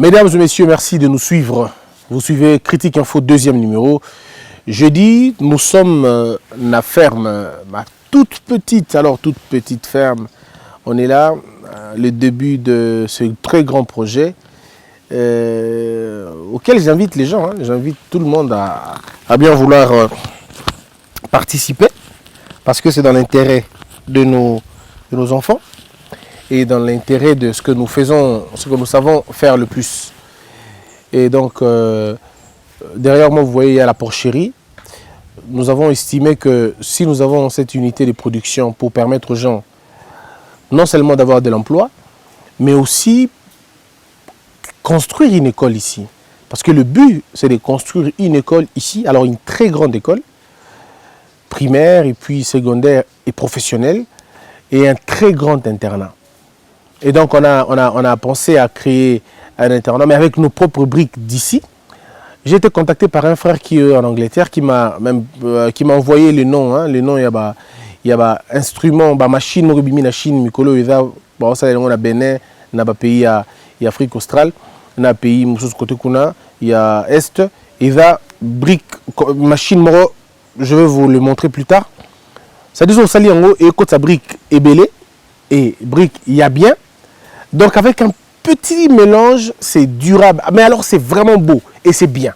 Mesdames et messieurs, merci de nous suivre. Vous suivez Critique Info, deuxième numéro. Jeudi, nous sommes la ferme, ma toute petite ferme. On est là, le début de ce très grand projet auquel j'invite les gens, j'invite tout le monde à bien vouloir participer parce que c'est dans l'intérêt de nos enfants et dans l'intérêt de ce que nous faisons, ce que nous savons faire le plus. Et donc, derrière moi, vous voyez, il y a la porcherie. Nous avons estimé que si nous avons cette unité de production pour permettre aux gens non seulement d'avoir de l'emploi, mais aussi construire une école ici. Parce que le but, c'est de construire une école ici, alors une très grande école, primaire et puis secondaire et professionnelle, et un très grand internat. Et donc on a pensé à créer un internat, mais avec nos propres briques d'ici. J'ai été contacté par un frère qui est en Angleterre, qui m'a envoyé le nom. Le nom, il y a instrument, machine, la Chine, Mikolo, il y a Bénin, il y a pays Afrique australe, il y a pays côté Kuna, il y a Est, il y a brique, machine, je vais vous le montrer plus tard. Ça dit que et côté brique est belé et brique il y a bien. Donc avec un petit mélange, c'est durable. Mais alors c'est vraiment beau et c'est bien.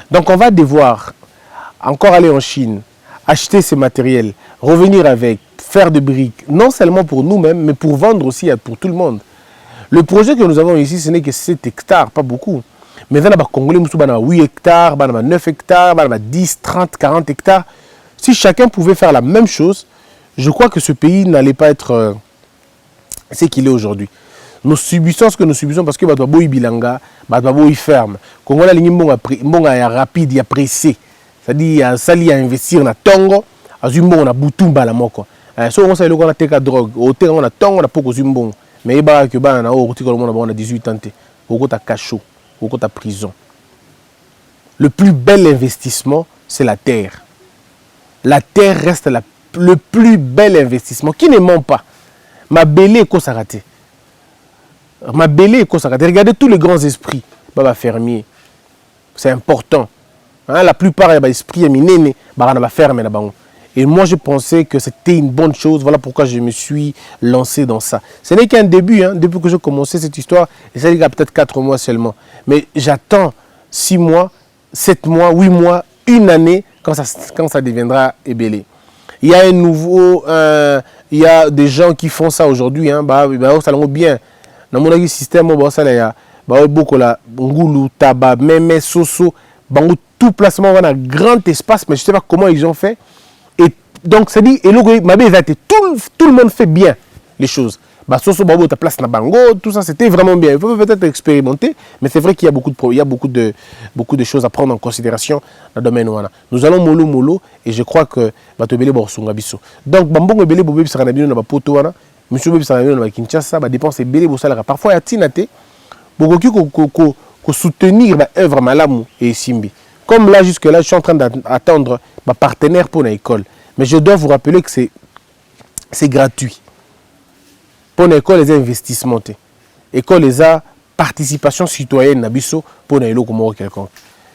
Donc on va devoir encore aller en Chine, acheter ces matériels, revenir avec, faire des briques, non seulement pour nous-mêmes, mais pour vendre aussi pour tout le monde. Le projet que nous avons ici, ce n'est que 7 hectares, pas beaucoup. Mais dans les Congolais, nous avons 8 hectares, 9 hectares, 10, 30, 40 hectares. Si chacun pouvait faire la même chose, je crois que ce pays n'allait pas être ce qu'il est aujourd'hui. Nous subissons ce que nous subissons parce que Batouabou bilanga, Batouabou ferme. Congo la ligne mbonga rapide, il y a pressé. C'est-à-dire il y a investir na tongo, azumbo na butumba la moko. So on sait le qu'on a teka drogue, au terrain on a tongo na poko zumbo. Mais il y a que na o roti ko on a 18 ans. Au ta cachot, au ta prison. Le plus bel investissement, c'est la terre. La terre reste le plus bel investissement. Qui ne ment pas. Ma belle est raté. Ma belle est raté. Regardez tous les grands esprits. Baba fermier. C'est important. La plupart des esprits minés, baba ferme. Et moi, je pensais que c'était une bonne chose. Voilà pourquoi je me suis lancé dans ça. Ce n'est qu'un début. Depuis que j'ai commencé cette histoire, et ça dit qu'il y a peut-être 4 mois seulement. Mais j'attends 6 mois, 7 mois, 8 mois, une année, quand ça deviendra ébélé. Il y a un nouveau, il y a des gens qui font ça aujourd'hui, ça va bien. Dans mon système, ça il y a beaucoup la ngulu, tabac, même soso, tout placement dans un grand espace, mais je ne sais pas comment ils ont fait. Et donc ça dit, et tout le monde fait bien les choses. Soso babo ta place na bango, tout ça c'était vraiment bien. Il faut peut-être expérimenter, mais c'est vrai qu'il y a beaucoup de choses à prendre en considération dans le domaine wana. Nous allons mollo et je crois que batobele borsunga biso. Donc bambongo belé bobe bisaka na bino na bapoto wana, monsieur bobe bisaka na bino na Kinshasa, ba dépense belé bosala parfois ya tinate, bokoki ko soutenir ba œuvre malamu et simbi. Comme là jusque là je suis en train d'attendre ma partenaire pour l'école, mais je dois vous rappeler que c'est gratuit. Pour l'école, les investissements. L'école, les participation citoyenne nabiso pour l'école quelconque.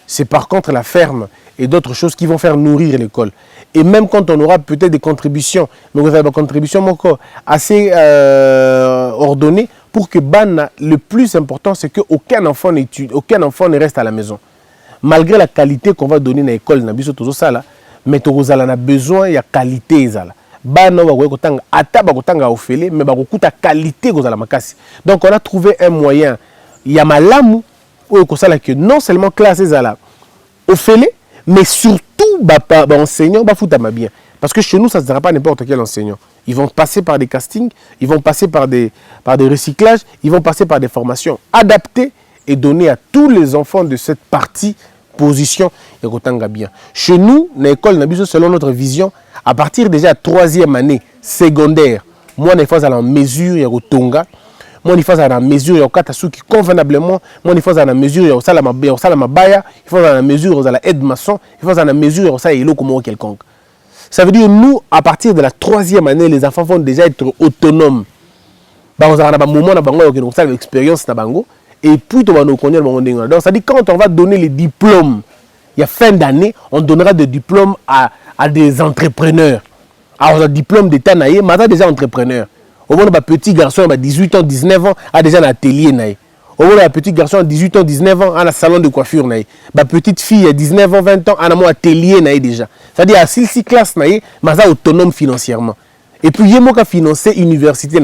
C'est par contre la ferme et d'autres choses qui vont faire nourrir l'école. Et même quand on aura peut-être des contributions, mais vous avez des contributions encore assez ordonnées pour que le plus important, c'est qu'aucun enfant n'étudie, aucun enfant ne reste à la maison. Malgré la qualité qu'on va donner dans l'école nabiso tout ça, mais on a besoin de qualité. Donc on a trouvé un moyen. Il y a malamu que non seulement classe au félé, mais surtout enseignant bien. Parce que chez nous, ça ne sera pas n'importe quel enseignant. Ils vont passer par des castings, ils vont passer par des recyclages, ils vont passer par des formations adaptées et données à tous les enfants de cette partie position bien. Chez nous, l'école selon notre vision, à partir déjà de la 3e année secondaire, moi, je fais à la mesure, il y a Tonga, moi, je fais à la mesure, il y a Katasuki convenablement, moi, je fais à la mesure, il y a Salamabaya, il faut à la mesure, il y a la aide maçon, il faut à la mesure, il y a comme quelconque. Ça veut dire nous, à partir de la 3e année, les enfants vont déjà être autonomes. Ils ont un moment, ils ont une expérience. et puis tu vas nous connaître. Donc ça dit quand on va donner les diplômes, il y a fin d'année, on donnera des diplômes à des entrepreneurs. Alors, un diplôme d'État, mais déjà entrepreneur. Au moins, un petit garçon à 18 ans, 19 ans, a déjà un atelier. Au moins, un petit garçon à 18 ans, 19 ans, a un salon de coiffure. Ma petite fille à 19 ans, 20 ans, a un atelier déjà. C'est-à-dire, à 6 classes, mais autonome financièrement. Et puis, il y a un financer l'université.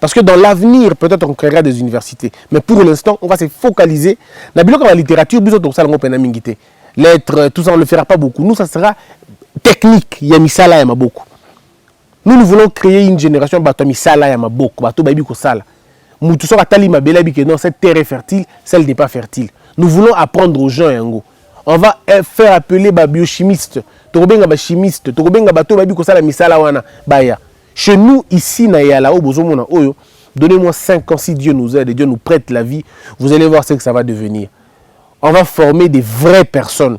Parce que dans l'avenir, peut-être on créera des universités. Mais pour l'instant, on va se focaliser. Dans la littérature, lettres, tout ça, on ne le fera pas beaucoup. Nous, ça sera technique. Il y a mis ça là, il y a beaucoup. Nous voulons créer une génération bato misala ya maboko bato babi ko sala mutu so katali mabela bi que non cette terre est fertile, celle n'est pas fertile. Nous voulons apprendre aux gens yango. On va faire appeler ba biochimiste, to benga ba chimiste, to benga bato babi ko sala misala wana baya. Chez nous ici na yala o bozomona oyo, donnez-moi 5 ans si Dieu nous aide et Dieu nous prête la vie, vous allez voir ce que ça va devenir. On va former des vraies personnes.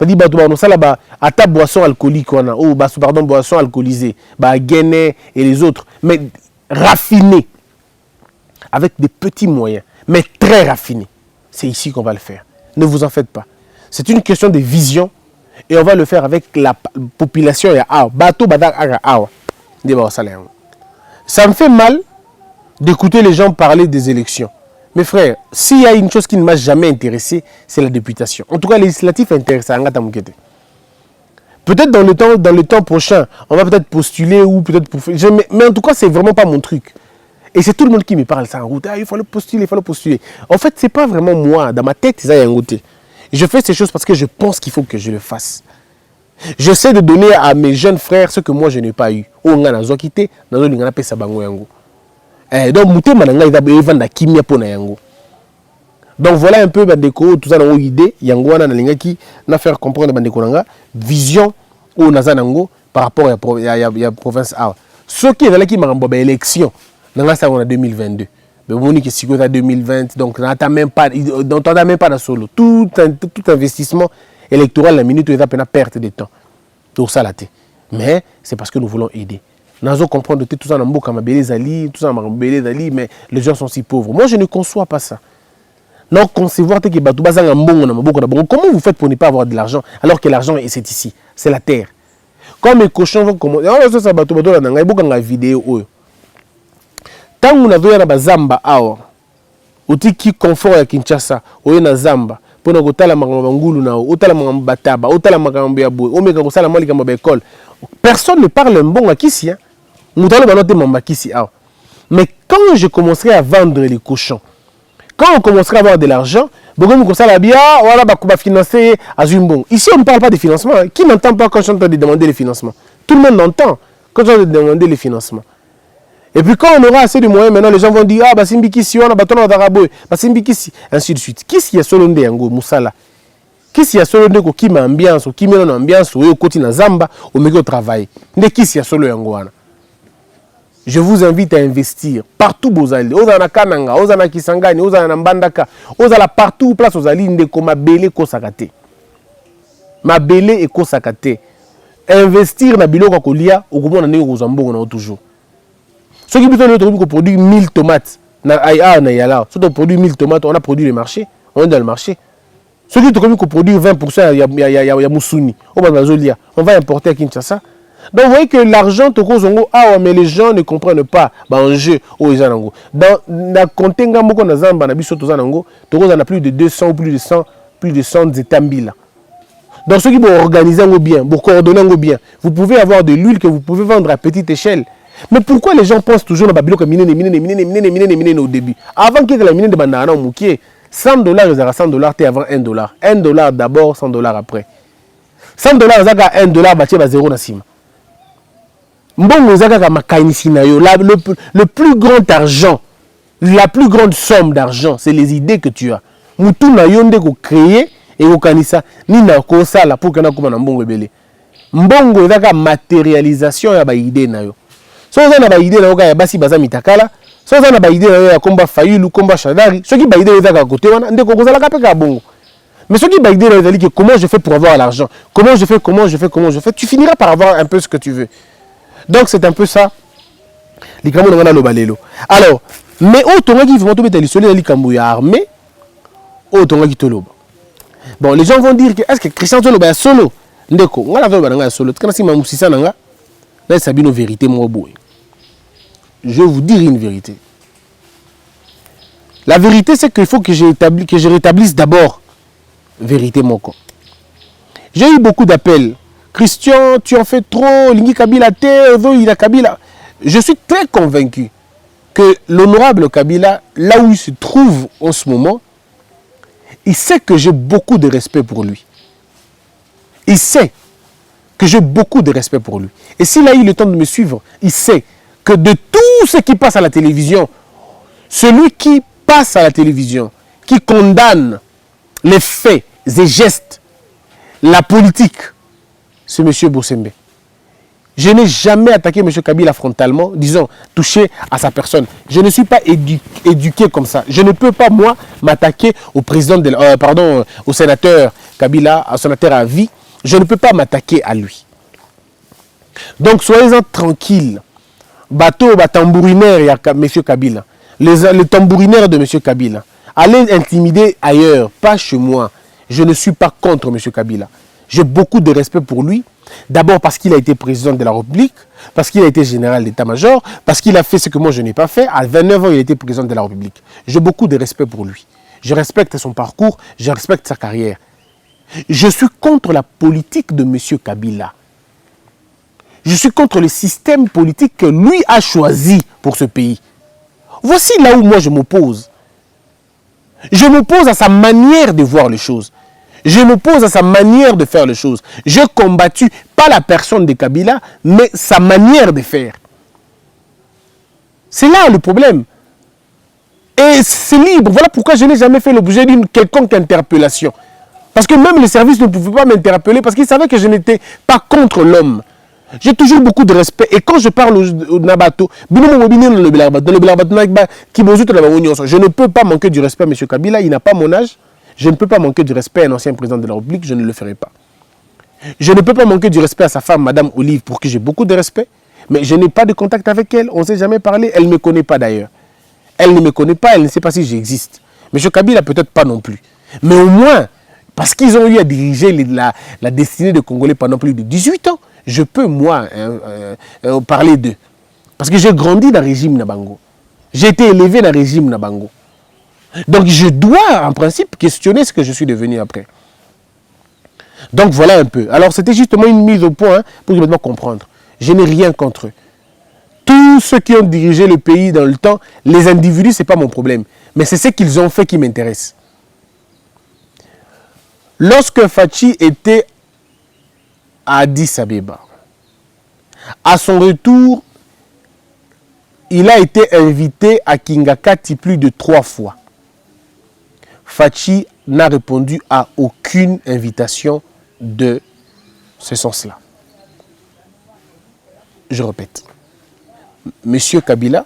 C'est-à-dire que à ta boisson alcoolique, boisson alcoolisée, Guinée et les autres, mais raffinés, avec des petits moyens, mais très raffinés. C'est ici qu'on va le faire. Ne vous en faites pas. C'est une question de vision et on va le faire avec la population. Ça me fait mal d'écouter les gens parler des élections. Mes frères, s'il y a une chose qui ne m'a jamais intéressé, c'est la députation. En tout cas, législatif est intéressant. Peut-être dans le temps prochain, on va peut-être postuler ou peut-être pour... Mais en tout cas, c'est vraiment pas mon truc. Et c'est tout le monde qui me parle ça en route. Ah, il faut le postuler, il faut le postuler. En fait, c'est pas vraiment moi. Dans ma tête, ça y a un côté. Je fais ces choses parce que je pense qu'il faut que je le fasse. J'essaie de donner à mes jeunes frères ce que moi je n'ai pas eu. Donc voilà un peu bandeko tout ça dans idée yango na linga qui na faire comprendre bandeko nanga vision ou nazanango par rapport à province A. Ce qui est là qui m'a rembouré élection nanga ça en 2022. Mais bon ni que si que 2020 donc n'attend même pas dans solo tout investissement électoral la minute est à peine perte de temps. Tout ça là. Mais c'est parce que nous voulons aider. Nous allons comprendre tout ça dans le tout ça dans mais les gens sont si pauvres. Moi, je ne conçois pas ça. Non, concevoir que comment vous faites pour ne pas avoir de l'argent alors que l'argent c'est ici, c'est la terre. Comme les cochons vont commencer. On a vidéo. Tant que vous avez Zamba, qui confort à Kinshasa, ou na Zamba, pour nous la mangulu na otala bataba, otala makambo ya boy, o meka ko sala mali kama école. Personne ne parle un bon à Kissi. Mais quand je commencerai à vendre les cochons, quand on commencera à avoir de l'argent, on va financer à Zumbon. Ici, on ne parle pas de financement. Qui n'entend pas quand je suis en train de demander les financements? Tout le monde entend quand je suis en train de demander les financements. Et puis quand on aura assez de moyens, maintenant les gens vont dire, ah, bah Simbi Kissi, on a bâton à Darabo, bah Simbi Kissi, ainsi de suite. Qui s'y a solo de Yango, Moussala? Qui s'y a solo de qui m'a ambiance, ou qui m'a ambiance, ou qui na Zamba, ou au travail? Ne qui s'y a solo Yango? Je vous invite à investir partout où vous allez. Vous allez à Kananga, vous allez à Kisangani, vous allez à Mbandaka, vous allez partout où place vous allez, ndeko mabele ko sakate. Mabele et ko sakate. Investir na biloko kolia, au comment on est aux ambons on a toujours. Ceux qui produisent 1000 tomates, na yala. Ceux qui produisent 1000 tomates, on a produit le marché, on est dans le marché. Ceux qui produisent 20%, il y a Moussuni, on va importer à Kinshasa. Donc vous voyez que l'argent te cause mais les gens ne comprennent pas l'enjeu au Zanango. Dans la contenga moko na zamba na biso to Zanango, to cause na plus de 200 ou plus de 100 étambila. Donc ceux qui vont organiser bien, pour coordonner bien, vous pouvez avoir de l'huile que vous pouvez vendre à petite échelle. Mais pourquoi les gens pensent toujours dans Babylone que miner au début? Avant qu'il y ait la mine de bandana moukié, $100 ils aura $100 t'es avant $1. $1 d'abord, $100 après. $100 ils aura $1 bâti à 0 na sima. Le plus grand argent, la plus grande somme d'argent, c'est les idées que tu as. Moutou na yonde ko créer et ko kanisa ni na ko sala pour que na ko na mbongo ebele. Mbongo ezaka matérialisation ya ba idée na yo. So za na ba idée na yo ka ya basi baza mitakala, so za na ba idée na yo ya komba fayulu, komba shadari, so ki ba idée ezaka côté wana ndeko ko zala ka peka bongo. Mais ce qui ba idée na yo que comment je fais pour avoir l'argent? Comment je fais, tu finiras par avoir un peu ce que tu veux. Donc c'est un peu ça. Alors, mais autant qui vont tout mettre les soldats likambo ya armée, Oh, ton gars toloba. Bon, les gens vont dire que est-ce que Christian toloba est solo? Ndeko, on a solo. Quand si Mamoussissa nanga, là c'est une vérité moi boy. Je vais vous dire une vérité. La vérité c'est qu'il faut que je rétablisse d'abord vérité mon corps. J'ai eu beaucoup d'appels. Christian, tu en fais trop, Lingi Kabila il a Kabila. Je suis très convaincu que l'honorable Kabila, là où il se trouve en ce moment, il sait que j'ai beaucoup de respect pour lui. Il sait que j'ai beaucoup de respect pour lui. Et s'il a eu le temps de me suivre, il sait que de tout ce qui passe à la télévision, celui qui passe à la télévision, qui condamne les faits et gestes, la politique, c'est M. Bossembe. Je n'ai jamais attaqué M. Kabila frontalement, disons, touché à sa personne. Je ne suis pas éduqué comme ça. Je ne peux pas, moi, m'attaquer au président, au sénateur Kabila, au sénateur à vie. Je ne peux pas m'attaquer à lui. Donc, soyez-en tranquilles. Bateau, tambourinaire, il y a M. Kabila. Les tambourinaires de M. Kabila. Allez intimider ailleurs, pas chez moi. Je ne suis pas contre M. Kabila. J'ai beaucoup de respect pour lui. D'abord parce qu'il a été président de la République, parce qu'il a été général d'état-major, parce qu'il a fait ce que moi je n'ai pas fait. À 29 ans, il a été président de la République. J'ai beaucoup de respect pour lui. Je respecte son parcours, je respecte sa carrière. Je suis contre la politique de M. Kabila. Je suis contre le système politique que lui a choisi pour ce pays. Voici là où moi je m'oppose. Je m'oppose à sa manière de voir les choses. Je m'oppose à sa manière de faire les choses. J'ai combattu pas la personne de Kabila, mais sa manière de faire. C'est là le problème. Et c'est libre. Voilà pourquoi je n'ai jamais fait l'objet d'une quelconque interpellation. Parce que même les services ne pouvaient pas m'interpeller parce qu'ils savaient que je n'étais pas contre l'homme. J'ai toujours beaucoup de respect. Et quand je parle au Nabato, je ne peux pas manquer du respect à M. Kabila. Il n'a pas mon âge. Je ne peux pas manquer du respect à un ancien président de la République, je ne le ferai pas. Je ne peux pas manquer du respect à sa femme, Madame Olive, pour qui j'ai beaucoup de respect, mais je n'ai pas de contact avec elle, on ne s'est jamais parlé, elle ne me connaît pas d'ailleurs. Elle ne me connaît pas, elle ne sait pas si j'existe. M. Kabila peut-être pas non plus. Mais au moins, parce qu'ils ont eu à diriger la destinée des Congolais pendant plus de 18 ans, je peux, moi, parler d'eux. Parce que j'ai grandi dans le régime Nabango. J'ai été élevé dans le régime Nabango. Donc je dois en principe questionner ce que je suis devenu après. Donc voilà un peu. Alors c'était justement une mise au point pour maintenant comprendre. Je n'ai rien contre eux. Tous ceux qui ont dirigé le pays dans le temps, les individus, ce n'est pas mon problème. Mais c'est ce qu'ils ont fait qui m'intéresse. Lorsque Fachi était à Addis Abeba, à son retour, il a été invité à Kingakati plus de 3 fois. Fachi n'a répondu à aucune invitation de ce sens-là. Je répète. Monsieur Kabila,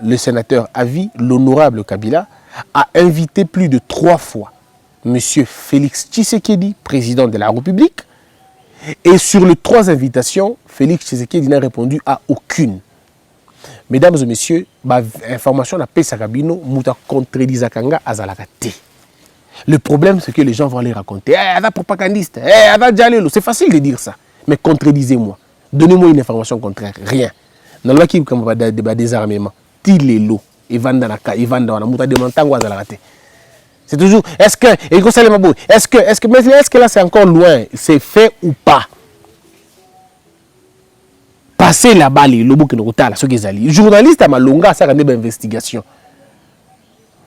le sénateur à vie, l'honorable Kabila, a invité plus de 3 fois Monsieur Félix Tshisekedi, président de la République, et sur les 3 invitations, Félix Tshisekedi n'a répondu à aucune. Mesdames et messieurs, information n'a pas Sakabino, Mouta contredit Zakanga Azalakate. Le problème, c'est que les gens vont aller raconter. Ada propagandiste, Ada Djalelo. C'est facile de dire ça. Mais contredisez-moi. Donnez-moi une information contraire. Rien. Dans le qui a des désarmement, Tilelo, c'est toujours, est-ce que là c'est encore loin, c'est fait ou pas? Passer là-bas, les lobos qui nous retardent, ceux qui sont allés. Journaliste à Malonga, ça a une investigation.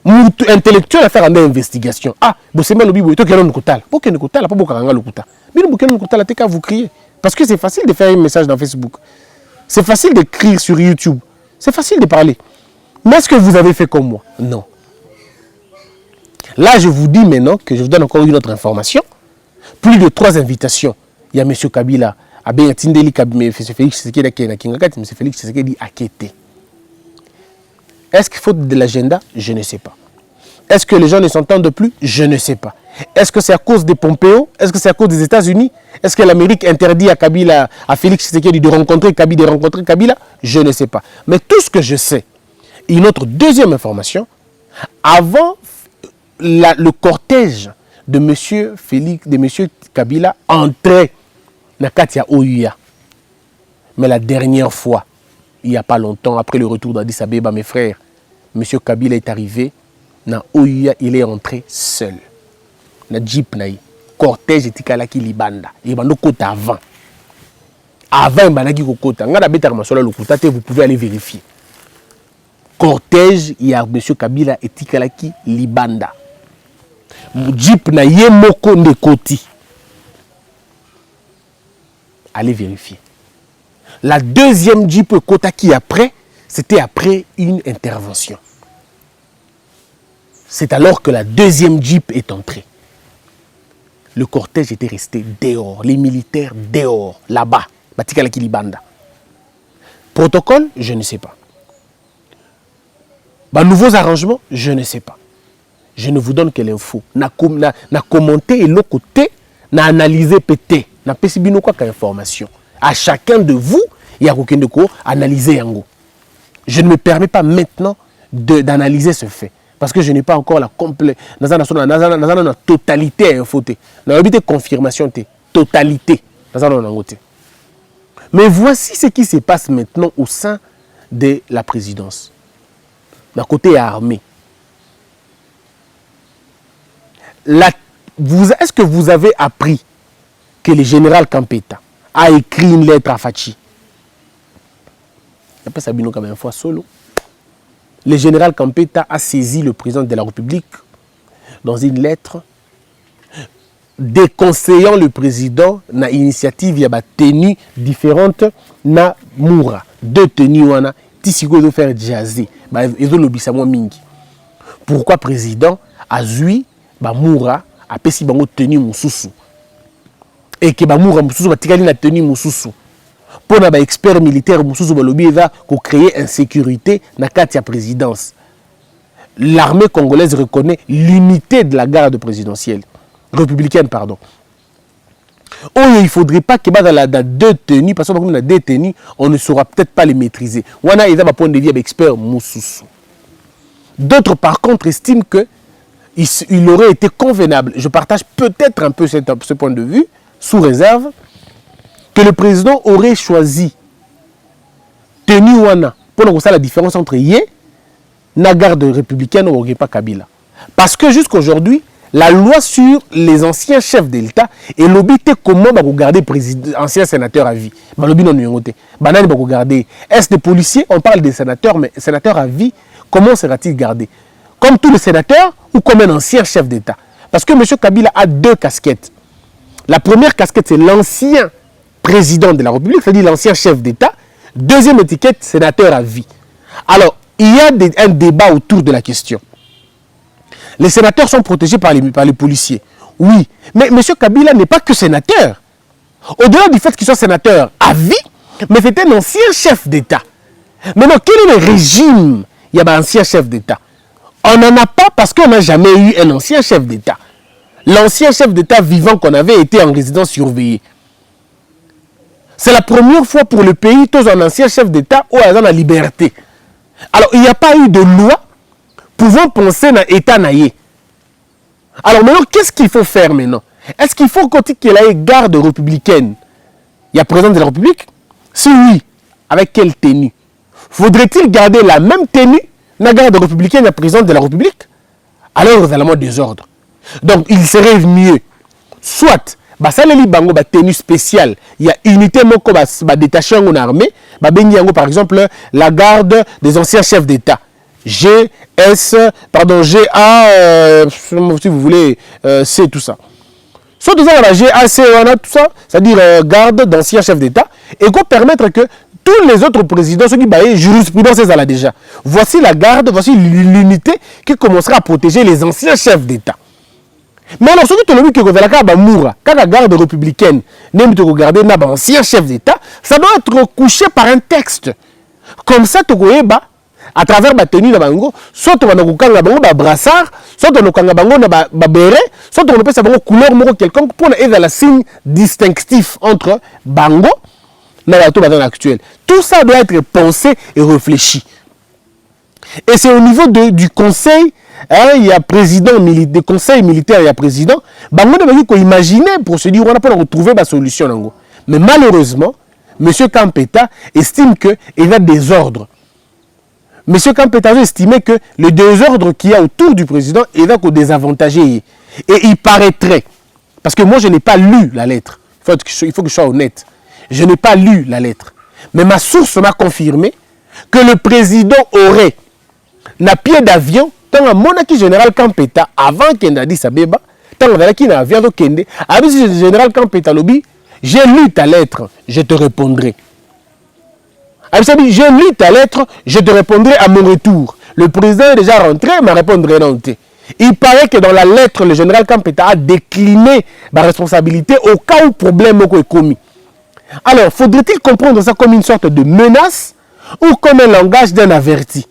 Intellectuel à faire une investigation. Ah, c'est mal le bibo, toi qui nous retardent. Pourquoi nous retardent? Pas beaucoup de nous retardent. Mais nous nous retardent, t'es qu'à vous crier. Parce que c'est facile de faire un message dans Facebook. C'est facile d'écrire sur YouTube. C'est facile de parler. Mais est-ce que vous avez fait comme moi? Non. Là, je vous dis maintenant que je vous donne encore une autre information. Plus de 3 invitations. Il y a M. Kabila, M. Félix Tshisekedi, M. Félix Tshisekedi a quitté. Est-ce qu'il faut de l'agenda? Je ne sais pas. Est-ce que les gens ne s'entendent plus? Je ne sais pas. Est-ce que c'est à cause de Pompeo? Est-ce que c'est à cause des États-Unis? Est-ce que l'Amérique interdit à Kabila, à Félix Tshisekedi de rencontrer Kabila? Je ne sais pas. Mais tout ce que je sais, une autre deuxième information, avant le cortège de M. Kabila entrait dans Katia Ouya. Mais la dernière fois, il n'y a pas longtemps, après le retour d'Addis Abeba, mes frères, M. Kabila est arrivé dans Ouya, il est entré seul. Dans Jeep, cortège etikalaki libanda. Il va nous côté avant. Avant, il va nous côté. Vous pouvez aller vérifier. Cortège, il y a M. Kabila etikalaki libanda. Jeep na ye moko de koti. Allez vérifier. La deuxième Jeep Kotaki après, c'était après une intervention. C'est alors que la deuxième Jeep est entrée. Le cortège était resté dehors, les militaires dehors, là-bas. Batikalaki libanda. Protocole, je ne sais pas. Nouveaux arrangements, je ne sais pas. Je ne vous donne que l'info. Na commenté et l'autre côté, na analysé pété. Na pesibino quoi information. À chacun de vous, il y a aucun de quoi analyser yango. Je ne me permets pas maintenant d'analyser ce fait. Parce que je n'ai pas encore la complète. La totalité à infoter. La confirmation, totalité. Mais voici ce qui se passe maintenant au sein de la présidence. D'un côté armé. Est-ce que vous avez appris que le général Kampeta a écrit une lettre à Fachi? Après Sabino comme une fois solo. Le général Kampeta a saisi le président de la République dans une lettre déconseillant le président na initiative ya ba tenue différente na Moura. Deux tenues wana tisiko de faire jaser. Ba ezo lobisa mo mingi. Pourquoi président azui ba Moura a pesi bango tenue mususu. Et que ba Moura mususu ba tikali na tenue mususu. Pour les experts militaires, pour créer insécurité dans la présidence. L'armée congolaise reconnaît l'unité de la garde présidentielle. Républicaine, pardon. Oh, il ne faudrait pas que dans deux tenues, parce que dans deux tenues, on ne saura peut-être pas les maîtriser. On a un point de vue expert Moussoussou. D'autres, par contre, estiment qu'il aurait été convenable. Je partage peut-être un peu ce point de vue, sous réserve, que le président aurait choisi tenue wana pour nous la différence entre yé na garde républicaine ou pas Kabila. Parce que jusqu'aujourd'hui, la loi sur les anciens chefs de l'État et l'obité comment va regarder ancien sénateur à vie. Balobi non yongote. Banane va regarder. Est-ce des policiers? On parle des sénateurs, mais sénateur à vie, comment sera-t-il gardé? Comme tous les sénateurs ou comme un ancien chef d'État? Parce que M. Kabila a deux casquettes. La première casquette, c'est l'ancien président de la République, c'est-à-dire l'ancien chef d'État. Deuxième étiquette, sénateur à vie. Alors, il y a un débat autour de la question. Les sénateurs sont protégés par les policiers. Oui, mais M. Kabila n'est pas que sénateur. Au-delà du fait qu'il soit sénateur à vie, mais c'est un ancien chef d'État. Maintenant, quel est le régime? Il y a un ancien chef d'État. On n'en a pas parce qu'on n'a jamais eu un ancien chef d'État. L'ancien chef d'État vivant qu'on avait été en résidence surveillée. C'est la première fois pour le pays, tous un ancien chef d'État où ils ont la liberté. Alors, il n'y a pas eu de loi pouvant penser à l'État naïe. Alors maintenant, qu'est-ce qu'il faut faire maintenant? Est-ce qu'il faut qu'il y ait une garde républicaine? Il y a président de la République? Si oui, avec quelle tenue? Faudrait-il garder la même tenue la garde républicaine et la président de la République? Alors, vous allez avoir des ordres. Donc, il serait mieux, soit, ça les bango ba tenue spéciale, il y a unité moko ba détaché en armée, ba bengi yango par exemple la garde des anciens chefs d'État. GA, si vous voulez, C, tout ça. Soit tout ça, la GAC, on a tout ça, c'est-à-dire garde d'anciens chefs d'État, et qu'on permettre que tous les autres présidents, ceux qui baillent jurisprudence, c'est là déjà. Voici la garde, voici l'unité qui commencera à protéger les anciens chefs d'État. Mais alors, ce que tu as vu que la garde républicaine, même tu regardes l'ancien chef d'État, ça doit être couché par un texte. Comme ça, tu vois, à travers la tenue de bango, soit tu vas nous brassard, soit tu vas nous béret, soit tu vas nous couleur moro quelconque pour être la signe distinctif entre bango et la tour actuelle. Tout ça doit être pensé et réfléchi. Et c'est au niveau du Conseil il y a président des conseils militaires, il y a président, il faut imaginer procédure, on a pas retrouver la solution. Mais malheureusement, M. Campeta estime qu'il y a des ordres. M. Campeta a estimé que le désordre qu'il y a autour du président est désavantagé. Et il paraîtrait, parce que moi je n'ai pas lu la lettre, il faut que je sois honnête, je n'ai pas lu la lettre, mais ma source m'a confirmé que le président aurait un pied d'avion dans le monarchie général Campeta avant qu'il n'ait dit ça béba, dans le monarchie d'avion de Kende, avec le général Campeta lobby, j'ai lu ta lettre, je te répondrai. J'ai lu ta lettre, je te répondrai à mon retour. Le président est déjà rentré, il m'a répondu non. Il paraît que dans la lettre, le général Campeta a décliné la responsabilité au cas où problème est commis. Alors, faudrait-il comprendre ça comme une sorte de menace ou comme un langage d'un averti?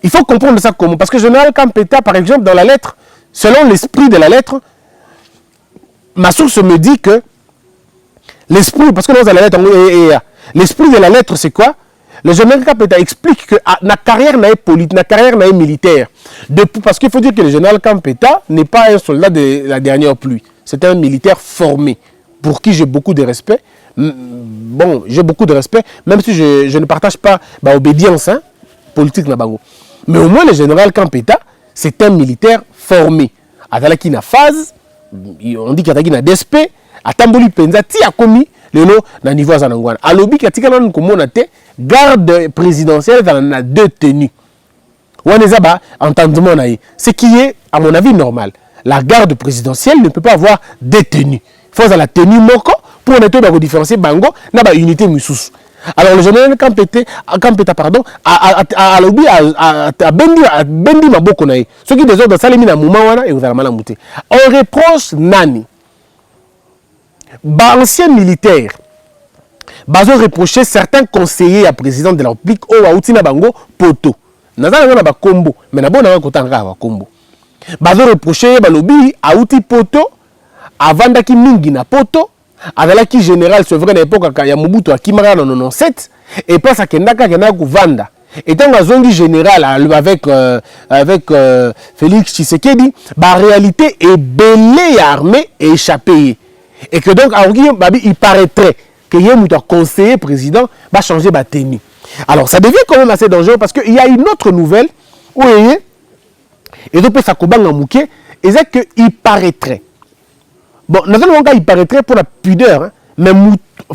Il faut comprendre ça comment. Parce que le général Campeta, par exemple, dans la lettre, selon l'esprit de la lettre, ma source me dit que l'esprit, parce que dans la lettre, l'esprit de la lettre, c'est quoi? Le général Campeta explique que la carrière n'est politique, la carrière n'est militaire. Parce qu'il faut dire que le général Campeta n'est pas un soldat de la dernière pluie. C'est un militaire formé, pour qui j'ai beaucoup de respect. Bon, j'ai beaucoup de respect, même si je ne partage pas l'obédience politique. Mais au moins, le général Campeta, c'est un militaire formé. Atalaki na phase, on dit qu'il y a des DSP, à Tamboli Penza, ti a commis le lot na niveau zanangwana. A lobby qui a tika nan komonate garde présidentielle dans la deux tenues. Wanezaba entendement naï. Ce qui est à mon avis normal. La garde présidentielle ne peut pas avoir deux tenues. Il faut la tenue moko pour ne pas différencier bango na ba unité mususu. Alors le général Campeta pardon a lobby a bendi maboko naï. Ce qui des autres salimi na moment wana et vous allez malamuté. On reproche nani. Anciens militaires, ils ont reproché certains conseillers à président de la République au Aoutina Bango Poto. Nous avons un combo, mais nous avons un combo. Ils ont reproché Balobi Aouti Poto, avant d'aki Mingi na Poto, avec qui général souverain à l'époque à Yamubutu à Kimara en 97, et pas à Kendaka Vanda. Et tant que général avec Félix Tshisekedi, la réalité est belée armée et échappée. Et que donc, il paraîtrait que un conseiller président va changer de tenue. Alors, ça devient quand même assez dangereux parce qu'il y a une autre nouvelle où et donc, ça et c'est qu'il paraîtrait. Bon, il paraîtrait pour la pudeur, mais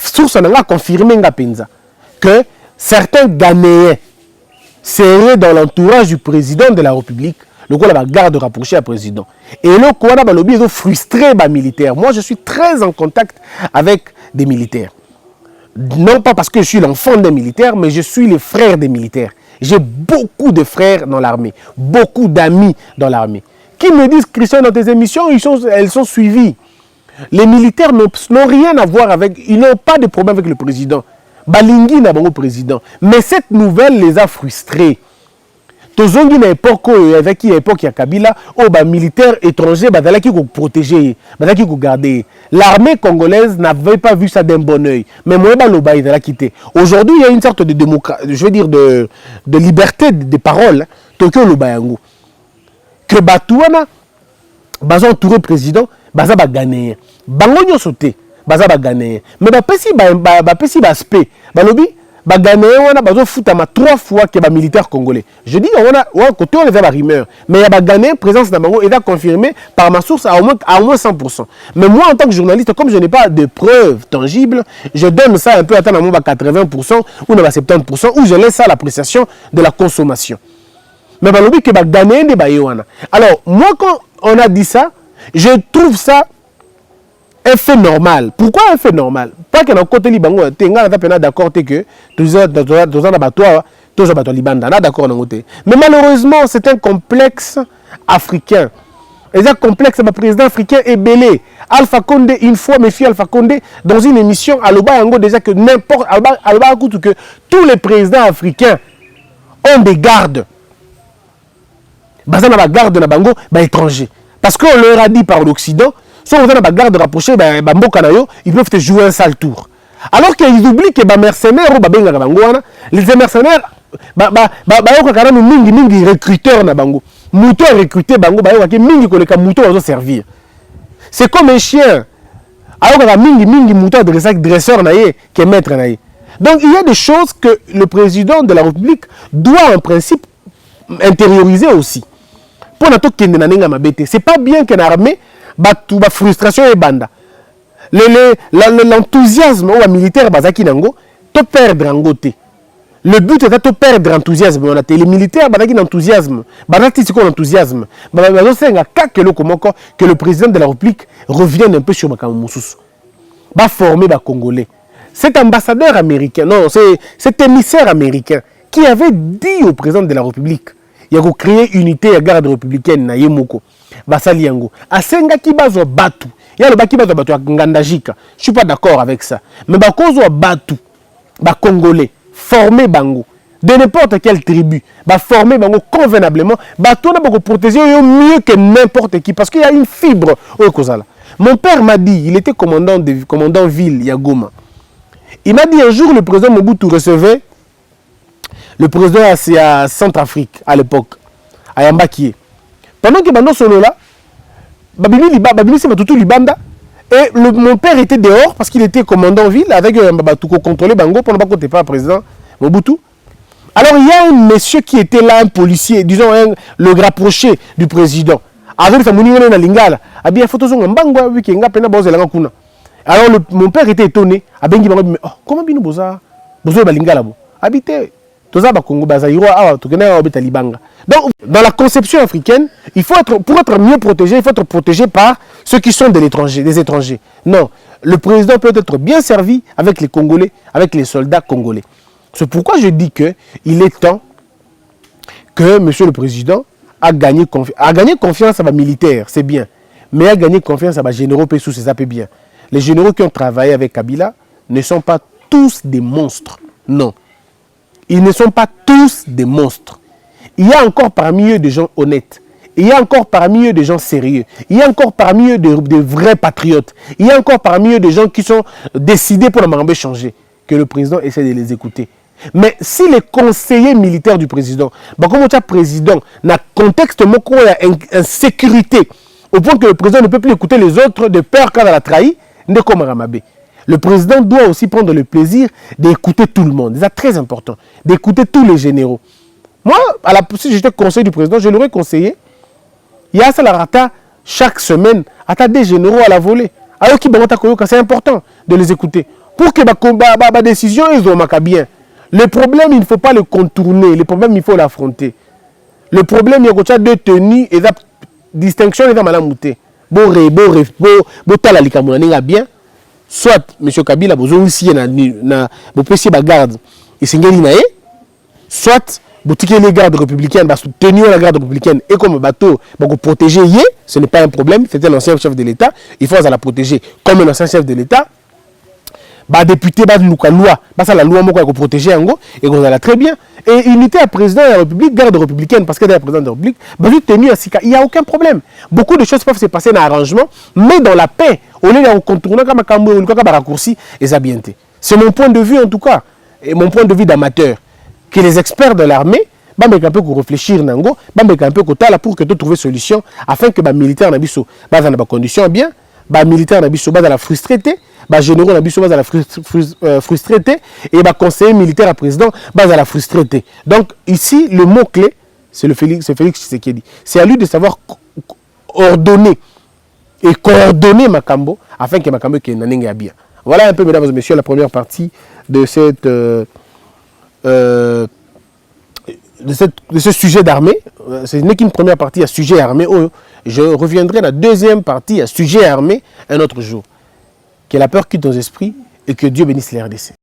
source a confirmé que certains Ghanéens seraient dans l'entourage du président de la République. Le coup, la garde rapprochée à président. Et le coup, on a lobby frustré les militaires. Moi, je suis très en contact avec des militaires. Non pas parce que je suis l'enfant des militaires, mais je suis le frère des militaires. J'ai beaucoup de frères dans l'armée, beaucoup d'amis dans l'armée. Qui me disent, Christian, dans tes émissions, elles sont suivies. Les militaires n'ont rien à voir avec, ils n'ont pas de problème avec le président. Balingui n'a pas de président. Mais cette nouvelle les a frustrés. Tozongi na époque avec qui époque ya Kabila au militaires étrangers qui protéger qui garder. L'armée congolaise n'avait pas vu ça d'un bon œil, mais moi baloba il a quitté. Aujourd'hui il y a une sorte de démocratie, je veux dire de liberté de parole Tokyo Lobayango que Batouana baza entouré président baza ba gagner bango nyosoté baza ba gagner mais ba pesi ba aspect balobi Ghanéens, on a besoin de 3 fois que les militaires congolais. Je dis, on a côté on les rumeur, mais il y a des Ghanéens présence dans Bango et est confirmé par ma source à au moins 100%. Mais moi, en tant que journaliste, comme je n'ai pas de preuves tangibles, je donne ça un peu à 80% ou 70%, ou je laisse ça à l'appréciation de la consommation. Mais je dis que les Ghanéens ne sont pas. Alors, moi, quand on a dit ça, je trouve ça un fait normal. Pourquoi un fait normal? Pas que dans le côté libango, tu es d'accord que tous d'accord. Mais malheureusement, c'est un complexe africain. Et ce complexe, le président africain est belé. Alpha Condé, une fois, méfie Alpha Condé, dans une émission, à l'Obayango, déjà que n'importe, que tous les présidents africains ont des gardes. Bazana garde de la Bango, étranger. Parce qu'on leur a dit par l'Occident, si on a garde rapprochée, ils peuvent te jouer un sale tour. Alors qu'ils oublient que les mercenaires, les mercenaires, bayokaka nanu mingi recruteur na bango muto a recruté bango bayokaki mingi koleka muto bazo servir. C'est comme un chien ayokaka mingi muto adressaki dresseur na ye que maître na ye. Donc il y a des choses que le président de la République doit en principe intérioriser aussi. Pour nato kende na nenga mabete, c'est pas bien qu'en armée ba frustration et banda. L'enthousiasme ou militaire bazaki nango to perdre en goté. Le but est de perdre l'enthousiasme. Les militaires, ils ont l'enthousiasme. Ils ont l'enthousiasme. Que le président de la République revienne un peu sur Makamoussous. Va former les Congolais. Cet ambassadeur américain, non, cet émissaire américain qui avait dit au président de la République il y a créé une unité à garde républicaine na Yemoko. Basali yango. Asenga ki bazo batu. Il y a le baki bazo batu ngandajika. Je suis pas d'accord avec ça. Mais bakozo batu. Ba Congolais. Former bango de n'importe quelle tribu, former bango convenablement, tout n'a pas protéger mieux que n'importe qui parce qu'il y a une fibre au Kozala. Mon père m'a dit, il était commandant ville Yagoma. Il m'a dit un jour le président Mobutu recevait le président à Centrafrique à l'époque, à Yambakie. Pendant que bando solo là, et mon père était dehors parce qu'il était commandant ville avec Mbabatuko contrôler Bango pour ne pas côté pas président Mobutu. Alors il y a un monsieur qui était là, un policier, disons le rapproché du président. Avec sa mouni na lingala, a bien photo son Mbango wiki nga pena boze la kuna. Alors mon père était étonné, a bengi bango oh comment bino boza ba lingala bo. Habité toza ba Congo bazairo awa tokena obeta libanga. Donc dans la conception africaine, il faut être pour être mieux protégé, il faut être protégé par ceux qui sont de l'étranger, des étrangers. Non, le président peut être bien servi avec les Congolais, avec les soldats congolais. C'est pourquoi je dis que il est temps que monsieur le président a gagné confiance à les militaires, c'est bien, mais a gagné confiance à les généraux sous ses appels bien. Les généraux qui ont travaillé avec Kabila ne sont pas tous des monstres, non. Ils ne sont pas tous des monstres. Il y a encore parmi eux des gens honnêtes. Il y a encore parmi eux des gens sérieux. Il y a encore parmi eux des vrais patriotes. Il y a encore parmi eux des gens qui sont décidés pour la changer. Que le président essaie de les écouter. Mais si les conseillers militaires du président, comme le président, dans le contexte où il y a une insécurité, au point que le président ne peut plus écouter les autres de peur quand il a trahi, le président doit aussi prendre le plaisir d'écouter tout le monde. C'est très important. D'écouter tous les généraux. Moi, si j'étais conseiller du président, je l'aurais conseillé. Il y a ça la rata chaque semaine, à des généraux à la volée. Alors c'est important de les écouter. Pour que la décision soit bien. Le problème, il ne faut pas le contourner. Le problème, il faut l'affronter. Le problème, il y a deux tenues et la distinction est dans la moutée. Bien. Soit M. Kabila, vous aussi na garde. Et c'est soit vous les gardes républicaines, tenir la garde républicaine et comme bateau, pour protéger, ce n'est pas un problème. C'était l'ancien chef de l'État. Il faut la protéger comme l'ancien chef de l'État. Député, la loi pour protéger en gros, et qu'on a très bien. Et unité à président de la République, garde républicaine, parce que le président de la République, tenu à Sika, il n'y a aucun problème. Beaucoup de choses peuvent se passer dans l'arrangement, mais dans la paix, au lieu de contourner comme un raccourci, et ça bien. C'est mon point de vue en tout cas, et mon point de vue d'amateur, que les experts de l'armée, un peu réfléchir nango, un peu pour que tu trouves solution, afin que les militaires n'aient pas dans conditions bien, les militaires n'aient pas dans la frustrité, les généraux n'aient pas dans la frustrité, et les conseillers militaires à président dans la frustrité. Donc ici, le mot-clé, c'est Félix Tshisekedi. C'est à lui de savoir ordonner et coordonner Makambo, afin que Makambo ait un bien. Voilà un peu, mesdames et messieurs, la première partie de ce sujet d'armée. Ce n'est qu'une première partie à sujet armé. Je reviendrai à la deuxième partie à sujet armé un autre jour. Que la peur quitte nos esprits et que Dieu bénisse les RDC.